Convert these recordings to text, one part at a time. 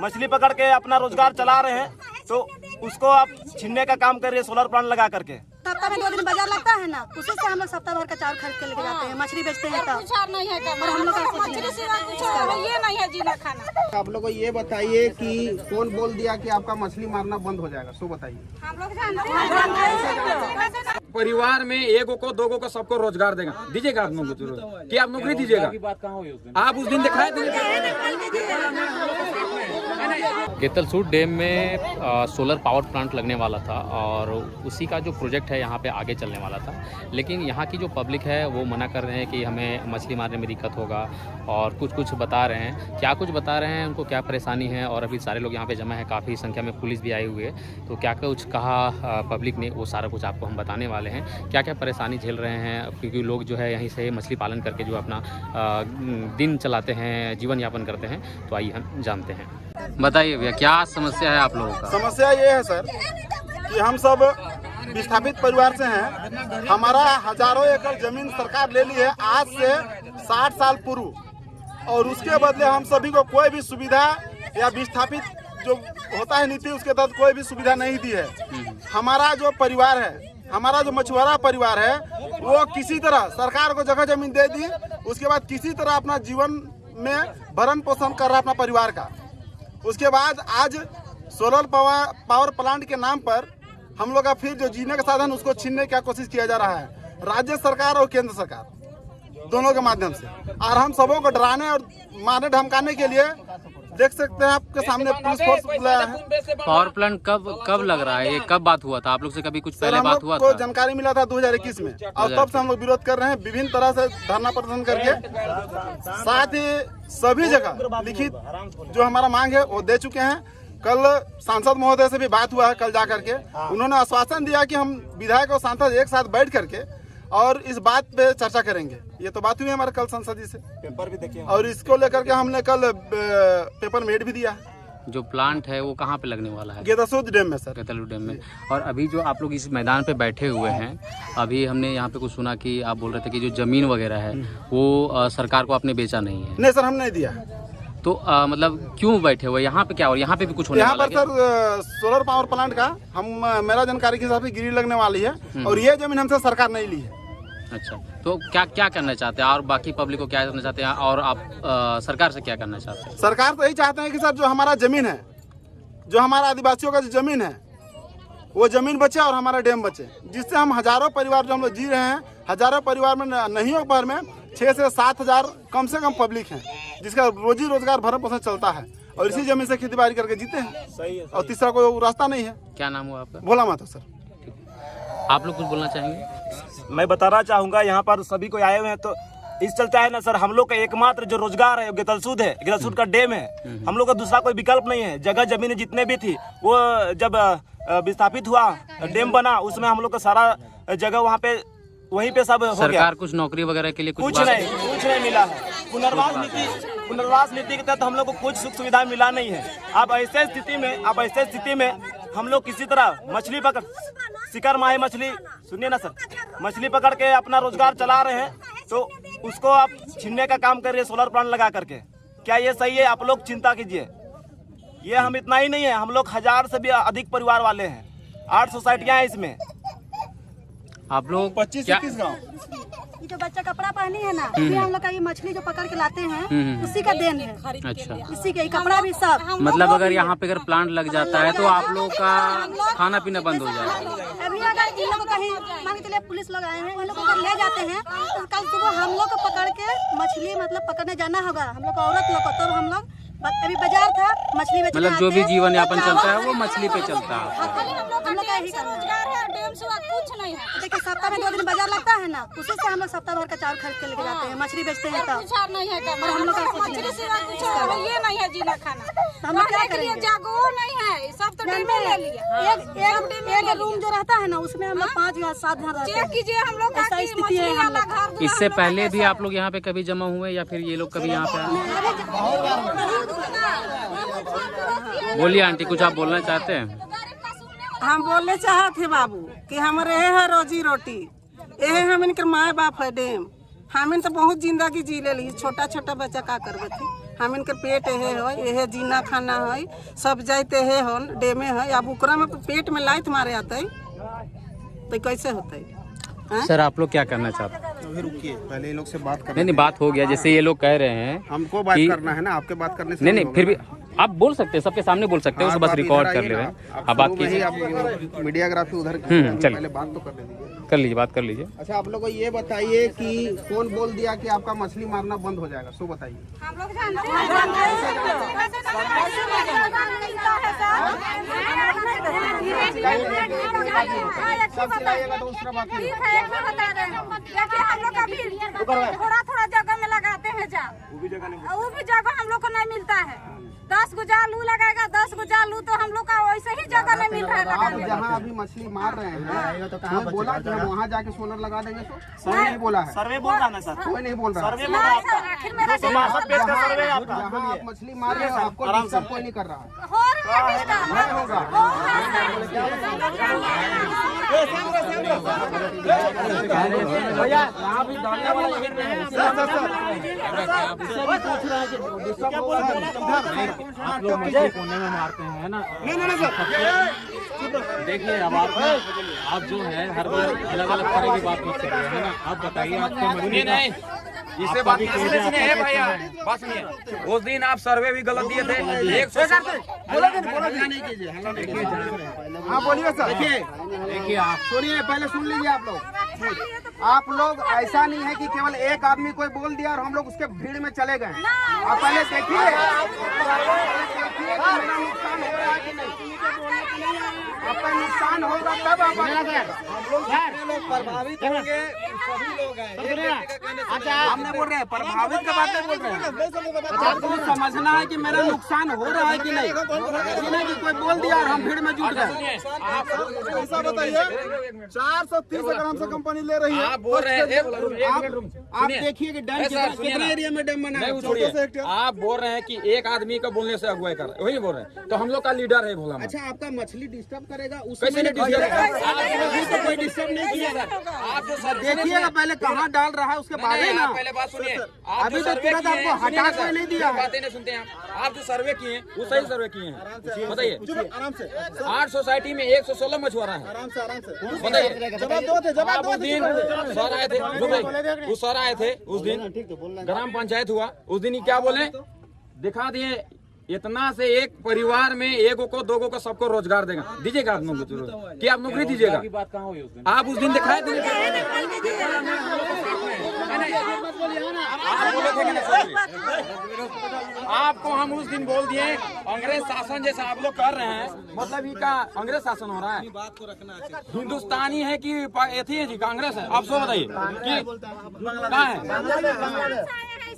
मछली पकड़ के अपना रोजगार चला रहे हैं, तो उसको आप छीनने का काम कर रहे हैं सोलर प्लांट लगा करके। सप्ताह में 2 दिन बाजार लगता है ना, उसी से हम लोग सप्ताह भर का चावल खरीद के लेके जाते हैं, मछली बेचते हैं तब। नहीं है और हम लोग ये नहीं है जीना खाना। आप लोग को ये बताइए कि कौन बोल दिया कि आपका मछली मारना बंद हो जाएगा, सो बताइए। हम लोग जानते हैं परिवार में 1 को 2 को सबको रोजगार देगा, दीजिएगा आप लोगों को कि आप नौकरी दीजिएगा। आप उस दिन दिखाए गेतलसूद डैम में सोलर पावर प्लांट लगने वाला था और उसी का जो प्रोजेक्ट है यहाँ पे आगे चलने वाला था, लेकिन यहाँ की जो पब्लिक है वो मना कर रहे हैं कि हमें मछली मारने में दिक्कत होगा और कुछ बता रहे हैं। क्या कुछ बता रहे हैं, उनको क्या परेशानी है, और अभी सारे लोग यहाँ पे जमा है, काफ़ी संख्या में पुलिस भी आई हुई है, तो क्या कुछ कहा पब्लिक ने वो सारा कुछ आपको हम बताने वाले हैं। क्या क्या परेशानी झेल रहे हैं, क्योंकि लोग जो है यहीं से मछली पालन करके जो अपना दिन चलाते हैं, जीवन यापन करते हैं। तो आइए हम जानते हैं। बताइए भैया, क्या समस्या है आप लोगों का? समस्या ये है सर कि हम सब विस्थापित परिवार से हैं। हमारा हजारों एकड़ जमीन सरकार ले ली है आज से 60 साल पूर्व, और उसके बदले हम सभी को कोई भी सुविधा या विस्थापित जो होता है नीति उसके तहत कोई भी सुविधा नहीं दी है। हमारा जो परिवार है, हमारा जो मछुआरा परिवार है, वो किसी तरह सरकार को जगह जमीन दे दी, उसके बाद किसी तरह अपना जीवन में भरण पोषण कर रहा अपना परिवार का। उसके बाद आज सोलर पावर प्लांट के नाम पर हम लोग का फिर जो जीने का साधन उसको छीनने की कोशिश किया जा रहा है, राज्य सरकार और केंद्र सरकार दोनों के माध्यम से। और हम सबों को डराने और मारने धमकाने के लिए देख सकते हैं आपके सामने पुलिस फोर्स बुलाया है। पावर प्लांट कब लग रहा है, ये कब बात हुआ था आप लोग से? कभी कुछ पहले बात हुआ था? को जानकारी मिला था 2021 में, और तब से हम लोग विरोध कर रहे हैं विभिन्न तरह से धरना प्रदर्शन करके। साथ ही सभी जगह लिखित जो हमारा मांग है वो दे चुके हैं। कल सांसद महोदय से भी बात हुआ है, कल जा करके उन्होंने आश्वासन दिया कि हम विधायक और सांसद एक साथ बैठ करके और इस बात पे चर्चा करेंगे। ये तो बात हुई हमारे कल संसदीय से, पेपर भी देखे, और इसको लेकर के हमने कल पेपर मेड भी दिया। जो प्लांट है वो कहाँ पे लगने वाला है? गेतलसूद डैम में सर, गेतलसूद डैम में। और अभी जो आप लोग इस मैदान पे बैठे हुए हैं, अभी हमने यहाँ पे कुछ सुना कि आप बोल रहे थे कि जो जमीन वगैरह है वो सरकार को आपने बेचा नहीं है। नहीं सर, हम नहीं दिया। तो मतलब क्यों बैठे हुए यहाँ पे? क्या और यहाँ पे भी कुछ होने यहाँ वाला पर सर सोलर पावर प्लांट का मेरा जानकारी के हिसाब से गिरी लगने वाली है, और ये जमीन हमसे सरकार नहीं ली है। अच्छा, तो क्या करना चाहते हैं, और बाकी पब्लिक को क्या करना चाहते हैं, और आप सरकार से क्या करना चाहते हैं? सरकार तो यही चाहते हैं कि सर जो हमारा जमीन है, जो हमारा आदिवासियों का जो जमीन है, वो जमीन बचे और हमारा डैम बचे, जिससे हम हजारों परिवार जो हम लोग जी रहे हैं, हजारों परिवार में नहीं हो पर में 6 से 7 हजार कम से कम पब्लिक है, जिसका रोजी रोजगार भरण पोषण चलता है, और इसी जमीन से खेती बाड़ी करके जीते हैं, और तीसरा कोई रास्ता नहीं है। क्या नाम हुआ आपका? भोला माता सर। आप लोग कुछ बोलना चाहेंगे? मैं बताना चाहूँगा, यहाँ पर सभी को आए हुए हैं, तो इस चलता है ना सर, हम लोग का एकमात्र जो रोजगार है गेतलसूद है, गेतलसूद का डैम है। हम लोग का दूसरा कोई विकल्प नहीं है। जगह जमीन जितने भी थी वो जब विस्थापित हुआ, डैम बना, उसमें हम लोग का सारा जगह वहाँ पे वहीं पे सब हो गया। सरकार कुछ नौकरी वगैरह के लिए कुछ नहीं मिला है। पुनर्वास नीति के तहत हम लोग को कुछ सुख सुविधा मिला नहीं है। अब ऐसे स्थिति में हम लोग किसी तरह मछली पकड़, शिकार माही मछली, सुनिए ना सर, मछली पकड़ के अपना रोजगार चला रहे हैं, तो उसको आप छीनने का काम कर रहे हैं सोलर प्लांट लगा करके। क्या ये सही है? आप लोग चिंता कीजिए। ये हम इतना ही नहीं है, हम लोग 1000 से भी अधिक परिवार वाले हैं, 8 सोसाइटियां हैं इसमें। आप लोग 25-30 गाँव। ये जो बच्चा कपड़ा पहनी है ना, ये हम लोग का ये मछली जो पकड़ के लाते हैं उसी का देन है। अच्छा, इसी के कपड़ा भी सब। मतलब अगर यहाँ पे प्लांट लग जाता है तो आप लोग का खाना पीना बंद हो जाएगा। अभी अगर इन लोग कहीं मान के चलिए पुलिस लोग आए हैं, इन लोग को ले जाते हैं, तो कल सुबह हम लोग को पकड़ के मछली मतलब पकड़ने जाना होगा हम लोग औरत लोग को। तब हम लोग अभी बाजार था, मछली बेचने मतलब जो भी जीवन यापन चलता है वो मछली पे चलता है। हम लोग का यही रोजगार है, डैम से कुछ नहीं है। देखिए सप्ताह में 2 दिन बाजार लगता है ना, उसी से हम लोग सप्ताह भर का चावल खरीद के लेके जाते हैं, मछली बेचते हैं तब। नहीं है और हम लोग का ये नहीं है जीना खाना। हम लोग क्या करेंगे? जागो नहीं है, सब तो डैम में ले लिया। एक रूम जो रहता है ना, उसमें हम लोग 5 या 7 घर रहते हैं। कीजिए हम लोग ऐसा स्थिति है हम लोग। इससे पहले भी आप लोग यहाँ पे कभी जमा हुए या फिर ये लोग कभी यहाँ पे? बोलिए आंटी, कुछ आप बोलना चाहते हैं? हम बोलने चाहते थे बाबू कि हमारे है रोजी रोटी, ये हम इनके माए बाप है डैम। हम इन तो बहुत जिंदगी जी ले ली, छोटा छोटा बच्चा का करबे थे। हम इनकर पेट है जीना खाना है सब जाते है होन डेमे है। अब ओकरा में पेट में लाइत मारे आते तो कैसे होते? सर आप लोग क्या करना चाहते हैं? अभी रुकिए, पहले ये लोग से बात करना। नहीं बात हो गया, जैसे ये लोग कह रहे हैं हमको बात कि- करना है ना, आपके बात करने से नहीं फिर भी आप बोल सकते हैं, सबके सामने बोल सकते हैं, उसको बस रिकॉर्ड कर ले रहे हैं। आप बात कीजिए, आप मीडियाग्राफी उधर चलिए। पहले बात तो कर लीजिए। कर लीजिए, बात कर लीजिए। अच्छा, आप लोग को ये बताइए कि कौन बोल दिया कि आपका मछली मारना बंद हो जाएगा, सो बताइए। हम लोग जानते हैं सब खिलाइएगा तो दूसरा बात नहीं। ठीक है, एक बार बता रहे हैं। देखिए हम लोग अभी थोड़ा जगह में लगाते हैं जाल, वो भी जगह हम लोग को नहीं मिलता है। 10 गो जाल लगेगा, 10 गो जाल तो हम लोग का वैसे ही जगह नहीं मिल रहा है आप लगाने। जहाँ अभी मछली मार रहे हैं कोई बोला कि हम वहाँ जाके सोलर लगा देंगे? कोई नहीं बोला है, सर्वे बोल रहा है ना सर, कोई नहीं बोल रहा है। सर्वे बोल रहा है आपका। आखिर मेरा समासद पेट का सर्वे है आपका। जहाँ आप मछली मार रहे हो आपको डिस्टर्ब कोई नहीं कर रहा है। हो रहा है डिस्टर्ब। नहीं होगा। देखिए अब आप जो है हर बार अलग अलग तरह की बात मत करिए, है ना? आप बताइए आपको मछली नहीं इससे बात सुनिए है भैया, बात सुनिए। उस दिन आप सर्वे भी गलत दिए थे। 100 हाँ बोलिए सर। देखिए आप सुनिए, पहले सुन लीजिए आप लोग। आप लोग ऐसा नहीं है कि केवल एक आदमी कोई बोल दिया और हम लोग उसके भीड़ में चले गए। आप पहले देखिए कि मेरा नुकसान हो रहा है कि नहीं। आपका नुकसान होगा तब आप लोग प्रभावित होंगे, सभी लोग हैं। हमने बोल रहे हैं प्रभावित का बात नहीं बोल रहे हैं। आपको समझना है कि मेरा नुकसान हो रहा है कि नहीं, नहीं कि कोई बोल दिया और हम भीड़ में जुट गए। ऐसा बताइए, 430 अगर हमसे कंपनी ले रही है, आप बोल रहे हैं आप देखिए कि डैम कितने एरिया में डैम बना है। नहीं छोड़िए, आप बोल रहे हैं कि एक आदमी का बोलने से अगुवाई कर रहे हैं, वही बोल रहे हैं। तो हम लोग का लीडर है भोला। अच्छा, आपका मछली डिस्टर्ब करेगा कैसे नहीं डिस्टर्ब करेगा? कोई डिस्टर्ब नहीं किया। आप जो सर देखिएगा पहले कहाँ डाल रहा है उसके बाद है ना। पहले बात सुनिए। अभी तो तुरंत आपको हटा कोई नहीं दिया है। बातें नहीं सुनते हैं आप जो सर्वे किए हैं वो सही सर्वे किए हैं। बताइए, आराम से 8 सोसाइटी में 116 मछुआरा है। आराम से बताइए, जवाब दो थे, जवाब आप उस दिन सर आए थे, वो सर आए थे उस दिन, ग्राम पंचायत हुआ उस दिन, ही क्या बोले दिखा दिए इतना से एक परिवार में एक को 2 को सबको रोजगार देगा। दीजिएगा आप लोग कि आप नौकरी दीजिएगा? बात कहाँ हुई उस दिन? आप उस दिन दिखाए थे, आप बोले थे कि नहीं? आपको हम उस दिन बोल दिए अंग्रेज शासन जैसा आप लोग कर रहे हैं, मतलब ये का अंग्रेज शासन हो रहा है? हिंदुस्तानी है कि एथी है जी कांग्रेस है? आप सो बताइए कि कहाँ है?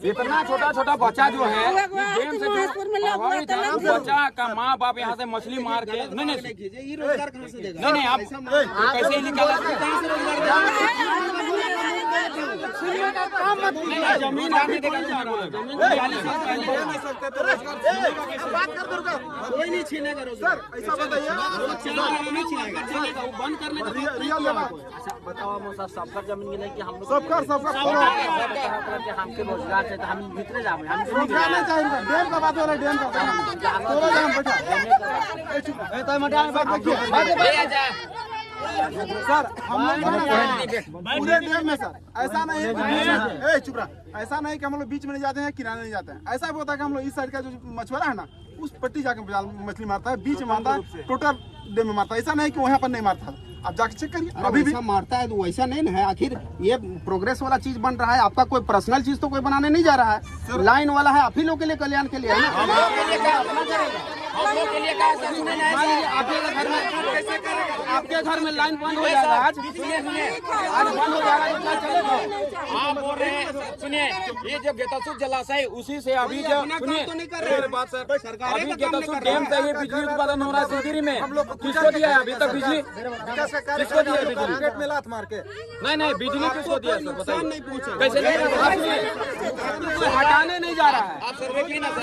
इतना छोटा छोटा बच्चा जो है गेम से जो प्रभावित है, उस बच्चा का माँ बाप यहाँ से मछली मार के नहीं आप कैसे निकाला? जमीन आपने देखा कोई नहीं छीनेगा सर, ऐसा बताइए, बंद करने का रियल जवाब बताओ सबका जमीन के नहीं कि हम लोग सबका हमके रोजगार से हम भीतरे जावे हम रोजगार नहीं चाहिए। डैम का बात हो रहा है, डैम का सर, हम लोग पूरे डैम में सर ऐसा नहीं है कि चुप रहा, ऐसा नहीं कि हम लोग बीच में नहीं जाते हैं, किनारे नहीं जाते हैं। ऐसा भी होता है कि हम लोग इस साइड का जो मछुआरा है ना, उस पट्टी जाके मछली मारता है, बीच में मारता है, टोटल डैम में मारता है। ऐसा नहीं कि वहाँ पर नहीं मारता है। आप जाके चेक करिए, अभी भी मारता है तो वैसा नहीं है। आखिर ये प्रोग्रेस वाला चीज बन रहा है, आपका कोई पर्सनल चीज तो कोई बनाने नहीं जा रहा है। लाइन वाला है, आप ही लोग के लिए, कल्याण के लिए है ना। आपके घर में लाइन बंद हो जाएगा आज बंद हो जाएगा। आप बोल रहे हैं, सुनिए, ये जो गेतासुर जलाशय उसी से अभी जो सुनिए बात सर, अभी गेतासुर डैम से ये बिजली उत्पादन हो रहा है सिलगिरी में। किसको दिया है अभी तक बिजली? किसको दिया है बिजली? में लात मार के नहीं बिजली किसको दिया सर बताइए? नहीं पूछा कैसे नहीं? हटाने नहीं जा रहा है। आप सर्वे किए ना सर?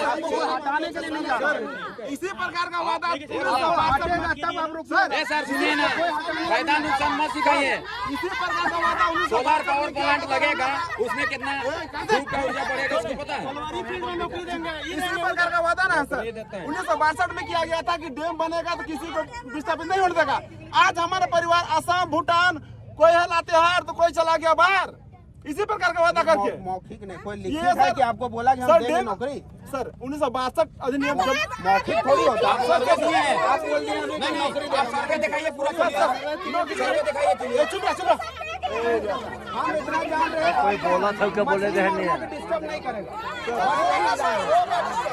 हटाने के लिए नहीं जा रहा है। इसी प्रकार का वादा तब आप रुक ए सर सुनिए ना, फायदा नुकसान मत सिखाइए। इसी प्रकार का वादा सोलर पावर प्लांट लगेगा, उसमें कितना धूप का ऊर्जा बढ़ेगा उसको पता है? इसी प्रकार का वादा ना सर 1962 में किया गया था कि डैम बनेगा तो किसी को विस्थापित नहीं होने देगा। आज हमारा परिवार असम, भूटान, कोई है लातेहार तो कोई चला गया बाहर, इसी प्रकार का वादा करके। मौखिक नहीं, कोई लिखित है कि आपको बोला कि हम देंगे नौकरी? सर 1962 अधिनियम मौखिक थोड़ी होता है। आप बोल दिए नहीं नौकरी दे, आप करके दिखाइए पूरा नौकरी करके दिखाइए। चुप रहो। हम इतना जान रहे हैं, कोई बोला था क्या बोले थे नहीं डिस्टर्ब नहीं करेगा,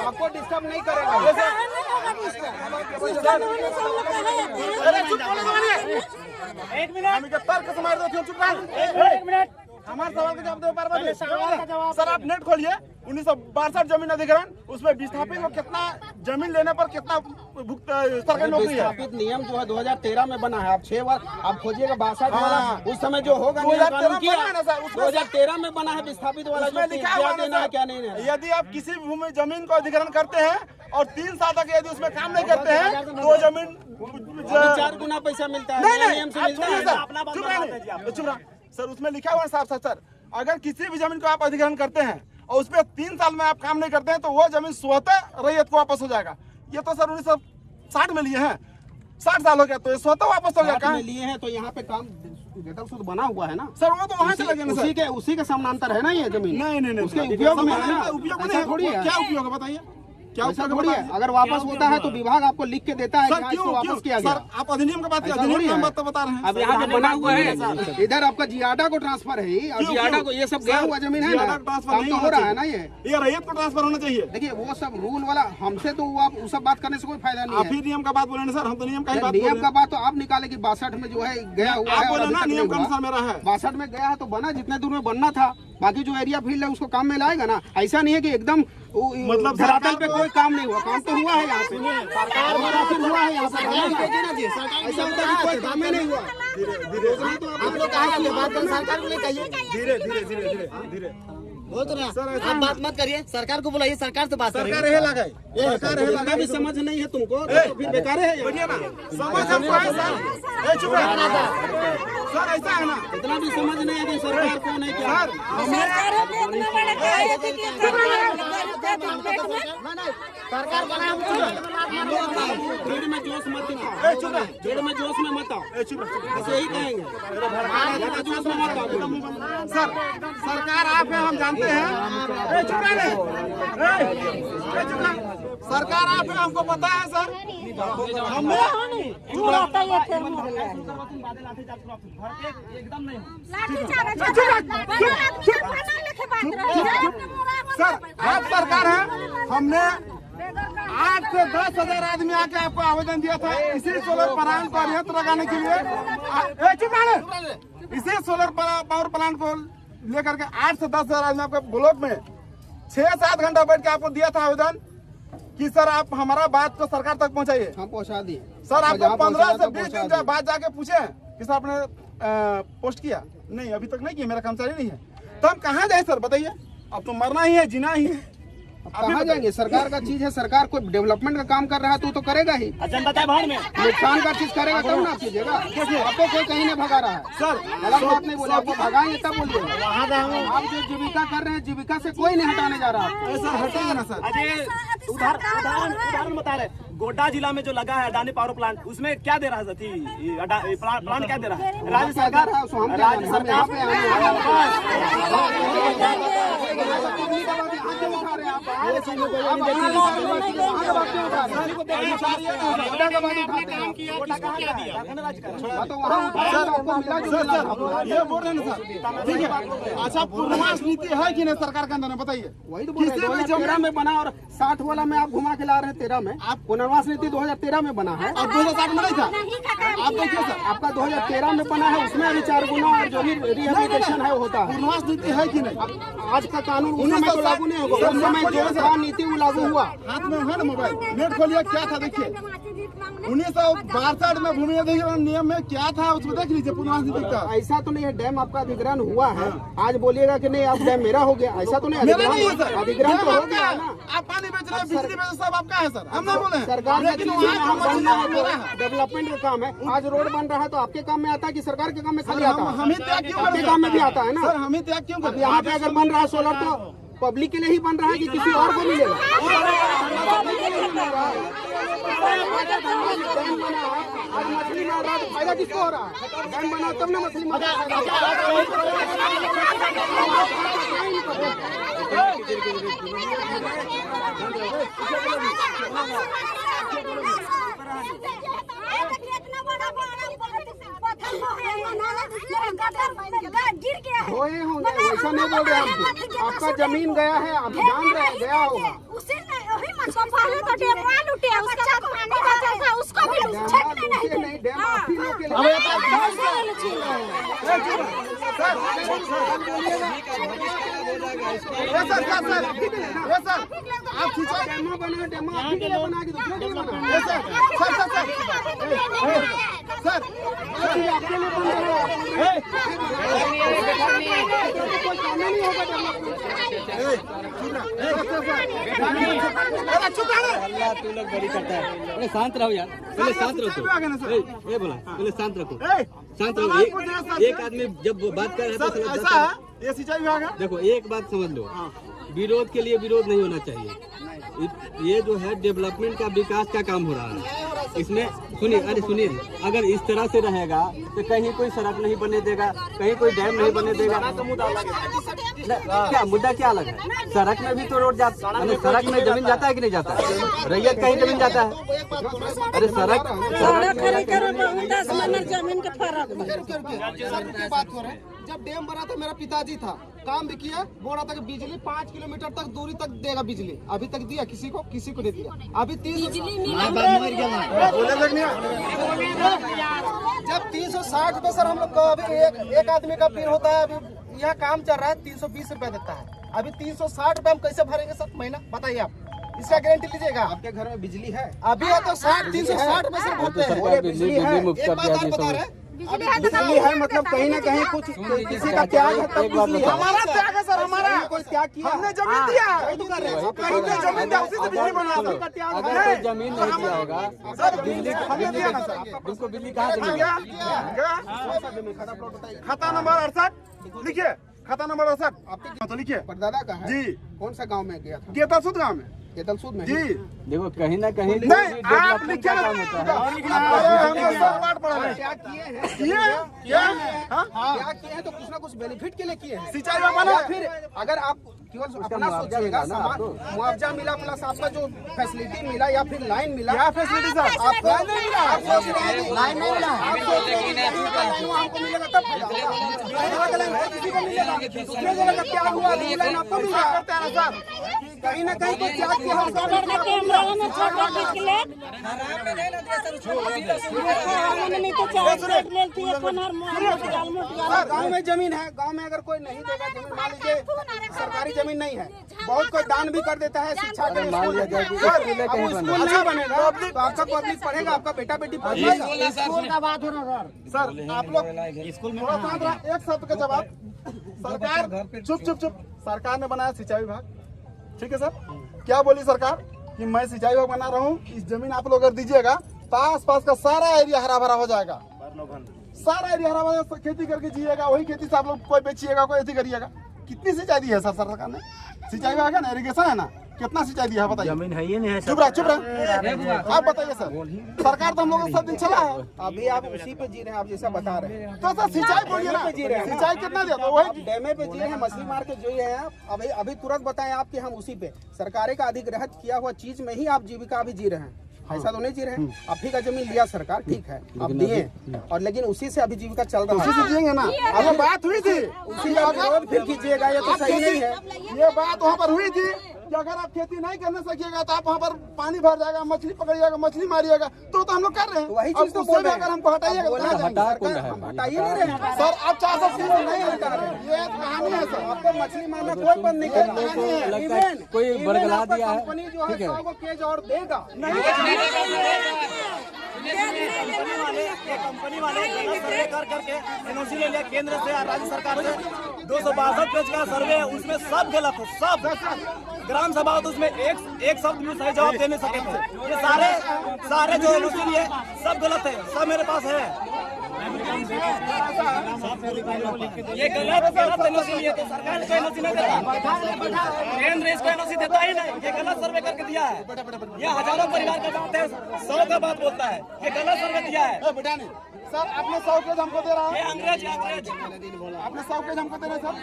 आपको डिस्टर्ब नहीं करेगा। एक मिनट, हम तर्क से मार दो, चुप रहो। एक मिनट, हमारे सवाल का जवाब दो पार्वती। सर आप नेट खोलिए 1962 जमीन अधिग्रहण, उसमें विस्थापित को कितना जमीन लेने पर कितना सरकारी नौकरी है। विस्थापित नियम जो है 2013 में बना है। आप 6 बार आप खोजिएगा 62 वाला, उस समय जो होगा 2013 में बना है विस्थापित वाला, जो क्या देना है क्या नहीं है। यदि आप किसी भी भूमि जमीन को अधिग्रहण करते हैं और 3 साल तक यदि उसमें काम नहीं करते हैं तो वो जमीन 4 गुना पैसा मिलता है। नियम से मिलता है। चुप रहा सर, उसमें लिखा हुआ है साफ साफ सर, अगर किसी भी जमीन को आप अधिग्रहण करते हैं और उसमें 3 साल में आप काम नहीं करते हैं तो वो जमीन स्वतः रैयत को वापस हो जाएगा। ये तो सर 1960 में लिए हैं, 60 साल हो गया तो ये स्वतः वापस हो जाएगा। लिए हैं तो यहाँ पे काम बना हुआ है ना सर, वो तो वहाँ से लगे ना उसी के समानांतर है ना ये जमीन। नहीं उसके उपयोग में है ना, उपयोग नहीं थोड़ी है। क्या उपयोग है बताइए, क्या उपयोग थोड़ी है। अगर वापस होता है तो विभाग आपको लिख के देता है कि इसको वापस किया गया। आप अधिनियम की बात अधिनियम बात तो बता रहे हैं। अब यहाँ जो बना हुआ है इधर आपका जियाडा को ट्रांसफर है, और जियाडा को ये सब गया हुआ जमीन है ना, काम तो हो रहा है ना। ये रैयत को ट्रांसफर होना चाहिए। देखिए वो सब रूल वाला हमसे तो आप वो सब बात करने से कोई फायदा नहीं है। फिर नियम का बात बोले ना सर, हम तो नियम का नियम का बात तो आप निकाले कि 62 में जो है गया हुआ है, नियम का अनुसार मेरा है 62 में गया है तो बना, जितने दूर में बनना था। बाकी जो एरिया फील्ड है उसको काम में लाएगा ना। ऐसा नहीं है कि एकदम मतलब धरातल पे कोई काम नहीं हुआ, काम तो हुआ है यहाँ पे, हुआ है यहाँ पे। ऐसा होता है कि कोई काम ही नहीं हुआ। आप लोग सरकार को नहीं कहिए, धीरे बोल तो ना आप बात मत करिए, सरकार को बुलाइए, सरकार से बात करिए। सरकार लगा भी समझ नहीं है तुमको तो फिर बेकार है। समझ हमको है सर, चुप सर, ऐसा है ना, इतना भी समझ नहीं है कि सरकार कौन है क्या। सरकार का नाम भीड़ में जोश मत दिखाओ, भीड़ में जोश में मत आओ, ऐसे ही कहेंगे, जोश में मत आओ। सर सरकार आप है, हम जानते हैं। सरकार आप है, हमको पता है सर। सर आप सरकार है, हमने 8 से 10 हजार आदमी आके आपको आवेदन दिया था इसी सोलर प्लांट पर यंत्र लगाने के लिए। इसी सोलर पावर प्लांट को लेकर के 8 से 10 हजार आदमी आपके ब्लॉक में 6-7 घंटा बैठ के आपको दिया था आवेदन कि सर आप हमारा बात को सरकार तक पहुंचाइए। हम पहुंचा दिए। सर आपको 15 से 20 दिन बाद जाके पूछे कि सर आपने पोस्ट किया? नहीं, अभी तक नहीं किया, मेरा कर्मचारी नहीं है। तो हम कहाँ जाए सर बताइए? अब तो मरना ही है, जीना ही है। कहाँ जाएंगे? सरकार का चीज है, सरकार कोई डेवलपमेंट का काम कर रहा है तो करेगा ही। नुकसान का चीज करेगा तब ना कीजिएगा। आपको कोई कहीं नहीं भगा रहा है सर, गलत बात नहीं बोले, आपको भगाएंगे तब बोलिए। आप जो जीविका कर रहे हैं, जीविका से कोई नहीं हटाने जा रहा है। सर हटेगा ना सर। उदाहरण बता रहे, गोड्डा जिला में जो लगा है अडानी पावर प्लांट, उसमें क्या दे रहा है? प्लांट क्या दे रहा है? राज्य सरकार है, ये बोल रहे हैं सर, ठीक है। अच्छा पूर्वास नीति है कि नहीं सरकार के अंदर में बताइए? वही तो 2013 में बना और 60 वाला में आप घुमा के ला रहे हैं। 13 में आप पुनर्वास नीति 2013 में बना है और 2007 में नहीं था। आप देखिए सर, आपका 2013 में बना है, उसमें अभी 4 गुना और जो भी रिहेबिलिटेशन है वो होता है। पूर्वास नीति है कि नहीं? आज का कानून उस समय तो लागू नहीं होगा, उस समय जो था नीति वो लागू हुआ। हाथ में है ना मोबाइल, नेट खोलिए, क्या था देखिए। 1962 में भूमि अधिग्रहण नियम में क्या था उसको देख लीजिए। पूर्वास नीति का ऐसा तो नहीं है डैम आपका अधिग्रहण हुआ है, आज बोलिएगा कि नहीं आप डैम मेरा हो गया, ऐसा तो नहीं। अधिग्रहण तो हो गया ना। आप पानी बेच में बिजली में सब आपका है सर, हम नहीं बोले हैं। सरकार का लेकिन चीज वहाँ हम मछली बनना मेरा है, डेवलपमेंट का काम है। आज रोड बन रहा है तो आपके काम में आता है कि सरकार के काम में खाली आता है? हम ही त्याग क्यों आपके काम में भी आता है ना सर, हम ही त्याग क्यों अब यहाँ पे अगर बन रहा है सोलर तो पब्लिक के लिए ही बन रहा है कि किसी और को मिलेगा? आज मछली मार रहा है तो फायदा किसको हो रहा है? डैम बना तब ना मछली मार होए होंगे, वैसा नहीं बोल रहे हमको। आपका जमीन गया है, आप जान रहे हैं, गया होगा। नहीं, डैम आप ही लोग के लिए आप खींचो डेमो बना, डेमो आप ही के लिए बना के दूसरे के लिए बना। सर आपके लिए बन रहा है। कोई काम नहीं होगा अल्लाह तू लोग बड़ी करता है। पहले शांत रहो यार, पहले शांत रखो। ये बोला पहले शांत रखो, शांत रहो। एक आदमी जब बात कर रहा है ऐसा है, ये सिंचाई विभाग है। देखो एक बात समझ लो, विरोध के लिए विरोध नहीं होना चाहिए। ये जो है डेवलपमेंट का विकास का काम हो रहा है, इसमें सुनिए, अरे सुनिए, अगर इस तरह से रहेगा तो कहीं कोई सड़क नहीं बनने देगा, कहीं कोई डैम नहीं बनने देगा। क्या मुद्दा क्या अलग है? सड़क में भी तो रोड जाता है, सड़क में जमीन जाता है कि नहीं जाता है? रैयत कहीं जमीन जाता है? अरे सड़क जमीन का फर्क बात हो रहे हैं। जब डैम बना था मेरा पिताजी था, काम भी किया, बोल रहा था कि बिजली 5 किलोमीटर तक दूरी तक देगा बिजली। अभी तक दिया किसी को नहीं दिया। अभी 360 रुपए सर हम लोग का अभी एक आदमी का बिल होता है। अभी यह काम चल रहा है, 320 रुपए देता है। अभी 360 रुपए हम कैसे भरेंगे सर महीना? बताइए आप, इसका गारंटी लीजिएगा। आपके घर में बिजली है? अभी है तो 360 रुपए से भरते हैं। बिजली है, एक बात और बता रहे हैं, बिजली है मतलब कहीं ना कहीं कुछ किसी का त्याग है तब बिजली है। हमारा त्याग है सर, हमारा कोई त्याग किया, हमने जमीन दिया, कहीं पे जमीन दिया, उसी से बिजली बना दो। अगर कोई जमीन नहीं दिया होगा सर बिजली हमने दिया ना सर। बिल्कुल बिजली कहाँ से मिलेगा? खाता नंबर 68 लिखिए, खाता नंबर 68 आपके तो लिखिए। परदादा का है जी। कौन सा गांव में गया था? केतल सुध गाँव में केतलसूद में। जी। देखो कहीं ना कहीं नहीं, आप लिखिए ना। क्या किए हैं? क्या किए हैं तो कुछ ना कुछ बेनिफिट के लिए किए हैं। सिंचाई में बना या फिर अगर आप केवल अपना सोचिएगा, मुआवजा मिला प्लस आपका जो फैसिलिटी मिला या फिर लाइन मिला। क्या फैसिलिटी सर? आप लाइन नहीं मिला, आप सोच रहे हैं कि लाइन नहीं मिला, आप सोच रहे हैं कि हमको मिलेगा तब किसी को मिलेगा। दूसरे जगह का क्या हुआ, लाइन आपको मिला। कहीं ना कहीं कुछ त्याग किया गाँव में जमीन है, गाँव में अगर कोई नहीं देगा जमीन, मान लीजिए सरकारी जमीन नहीं है, बहुत कोई दान भी कर देता है शिक्षा के लिए। मान लिया जाए कि स्कूल नहीं बनेगा तो आपका पब्लिक पढ़ेगा, आपका बेटा बेटी पढ़ेगा। स्कूल का बात हो रहा सर, आप लोग स्कूल में एक शब्द का जवाब। सरकार चुप सरकार ने बनाया सिंचाई विभाग, ठीक है सर। क्या बोली सरकार कि मैं सिंचाई विभाग बना रहा हूँ, इस जमीन आप लोग अगर दीजिएगा तो आस पास का सारा एरिया हरा भरा हो जाएगा, सारा एरिया हरा भरा, खेती करके जिएगा, वही खेती से आप लोग कोई बेचिएगा, कोई ऐसी करिएगा। कितनी सिंचाई दी है सर सरकार ने? सिंचाई विभाग है ना, इरिगेशन है ना, कितना सिंचाई दिया है बताइए? जमीन है ही नहीं है। चुप रहा आप बताइए सर। सरकार तो हम लोग सब दिन चला है, अभी आप उसी पे जी रहे हैं, आप जैसा बता रहे हैं। तो सर सिंचाई बोलिए ना, सिंचाई कितना दिया? तो वही डैमे पे जी रहे हैं, मछली मार के जी रहे हैं। अभी तुरंत बताएं आप कि हम उसी पे सरकारी का अधिग्रहित किया हुआ चीज में ही आप जीविका भी जी रहे हैं, ऐसा तो नहीं जी रहे हैं। आप ही का जमीन लिया सरकार, ठीक है, आप दिए, और लेकिन उसी से अभी जीविका चल रहा है। उसी से जिएंगे ना, अब बात हुई थी उसी का विरोध फिर कीजिएगा, ये तो सही नहीं है। ये बात वहाँ पर हुई थी कि अगर आप खेती नहीं करने सकिएगा तो आप वहाँ पर पानी भर जाएगा, मछली पकड़िएगा, मछली मारिएगा, तो हम लोग कर रहे हैं। वही चीज तो बोल रहे हैं, अगर हमको हटाइएगा हटाइए नहीं रहे सर। आप 400 नहीं हटा रहे, ये कहानी है सर। आपको मछली मारना कोई बंद नहीं कर, कोई बरगला दिया है, कंपनी जो है 100 को केज और देगा। कंपनी वाले सर्वे कर करके एनओसी ले लिया केंद्र से और राज्य सरकार से। 262 पेज का सर्वे है, उसमें सब गलत है, सब। ग्राम सभा तो उसमें एक शब्द भी सही जवाब दे नहीं सके थे। ये सारे जो एनओसी है सब गलत है, सब मेरे पास है। ये गलत एनओसी लिए तो सरकार को एनओसी नहीं देता, केंद्र इसको एनओसी देता ही नहीं। ये गलत सर्वे करके दिया है। ये हजारों परिवार का बात है, 100 का बात बोलता है। ये गलत सर्वे दिया है। सर आपने 100 केज हमको दे रहा है, ये अंग्रेज आपने 100 केज हमको दे रहे हैं सर।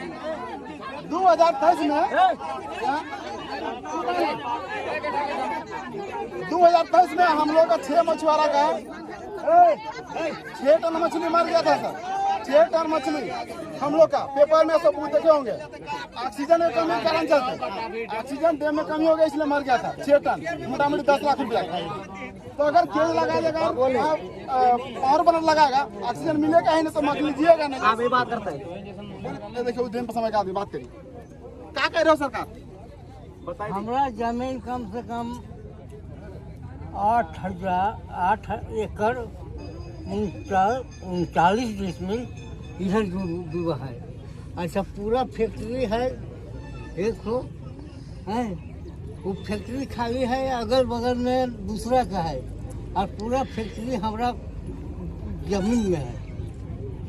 2023 में हम लोग का 6 मछुआरा का 6 टन मछली मर गया था सर। 6 टन मछली हम लोग का पेपर में सब देखे होंगे। ऑक्सीजन में कमी कारण चलते, ऑक्सीजन डैम में कमी हो गया इसलिए मर गया था। 6 टन मोटा मोटी 10 लाख रुपया। तो अगर केज लगाएगा पावर प्लांट लगाएगा, ऑक्सीजन मिलेगा ही नहीं तो मछली जिएगा नहीं। आप ये बात करते हैं, देखिए उस दिन पर समय का आदमी बात करिए, क्या कह रहे हो सरकार? हमारा जमीन कम से कम 8 एकड़ 39 डिसमिल इधर डूबा है। अच्छा पूरा फैक्ट्री है, एक तो है वो फैक्ट्री खाली है, अगल बगल में दूसरा का है, और पूरा फैक्ट्री हमारा जमीन में है,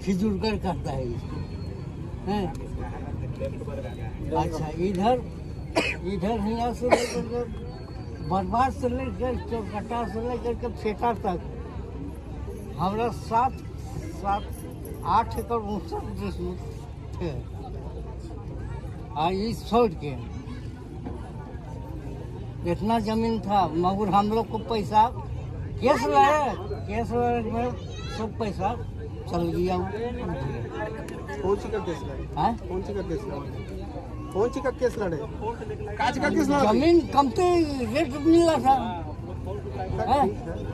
खिजुरकर करता है इसको है। अच्छा इधर यहाँ से लेकर बर्बाद से लेकर चौकटा से लेकर के फेटा तक हमारा 8 एकड़ 59 डिसमिल थे। और इस छोड़ के इतना जमीन था, मगर हम लोग को पैसा केस लड़े में सब पैसा चल गया। कौन सी का केस लड़े? कौन सी का केस लड़े? कौन सी का केस लड़े? काज का केस लड़े? जमीन कमती रेट मिला था,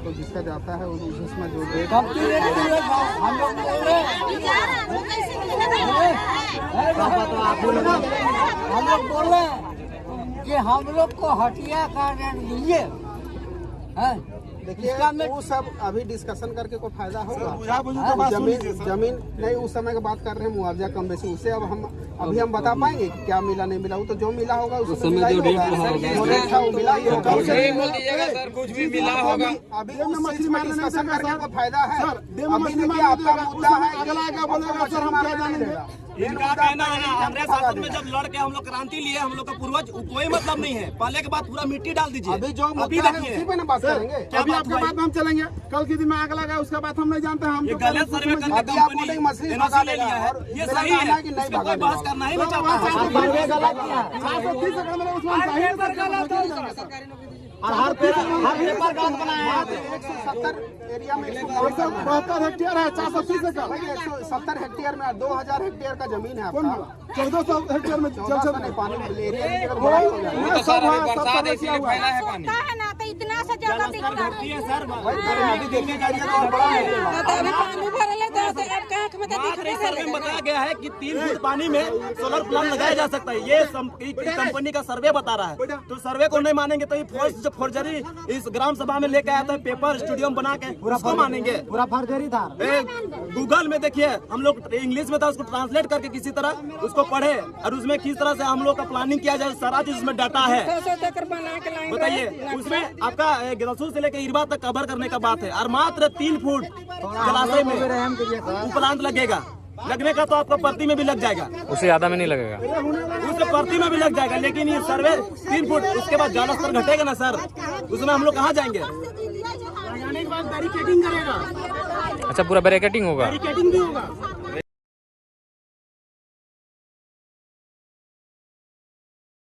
तो जिसका जाता है उसमें जो रेट कमती रेट मिला था। हम लोग बोले कि हम लोग को हटिया का रेट दीजिए। देखिए वो सब अभी डिस्कशन करके कोई फायदा होगा? जमीन नहीं, उस समय की बात कर रहे हैं, मुआवजा कम बेसी उससे अब हम बता पाएंगे कि क्या मिला नहीं मिला। वो तो जो मिला होगा उस समय जो रेट था वो मिला ही होगा। कुछ भी मिला होगा। अभी मछली मारने डिस्कशन करके कोई फायदा है? अभी देखिए आपका मुद्दा है, इनका कहना है ना अंग्रेज शासन में जब लड़ के हम लोग क्रांति लिए, हम लोग का पूर्वज कोई मतलब नहीं है। पहले के बाद पूरा मिट्टी डाल दीजिए। अभी जो मुद्दा है उसी पे ना बात करेंगे। अभी आपके बाद हम चलेंगे, कल के दिन में आग लगा उसके बाद हम नहीं जानते। हम ये गलत सर्वे करके कंपनी मछली भगा ले लिया है, ये सही है कि नहीं? कोई बहस करना ही नहीं चाहता। और हर पेपर गलत बनाया है। 170 एरिया में 172 हेक्टेयर है, 430 एकड़। 170 हेक्टेयर में 2000 हेक्टेयर का जमीन है आपका। 1400 हेक्टेयर में जल नहीं पानी एरिया बरसात इसीलिए फैला है पानी है ना, तो इतना से जगह दिखता है सर। बताया गया है कि 3 फुट पानी में सोलर प्लांट लगाया जा सकता है। ये कंपनी का सर्वे बता रहा है। तो सर्वे को नहीं मानेंगे तो ये फोर्जरी इस ग्राम सभा में लेके आया था, पेपर स्टूडियो में बना के, उसको मानेंगे? पूरा फर्जरी था। गूगल में देखिए, हम लोग इंग्लिश में था, उसको ट्रांसलेट करके किसी तरह उसको पढ़े और उसमें किस तरह से हम लोग का प्लानिंग किया जाए, सारा चीज उसमें डाटा है। बताइए, उसमें आपका गिरसू से लेकर इरवा तक कवर करने का बात है, और मात्र 3 फुट जलाशय में प्लांट लगेगा। लगने का तो आपका प्रति में भी लग जाएगा, उससे ज्यादा में नहीं लगेगा, उससे प्रति में भी लग जाएगा। लेकिन ये सर्वे 3 फुट, उसके बाद जल स्तर घटेगा ना सर, उसमें हम लोग कहाँ जाएंगे? बैरिकेडिंग करेगा, अच्छा पूरा बैरिकेडिंग होगा, बैरिकेडिंग भी होगा।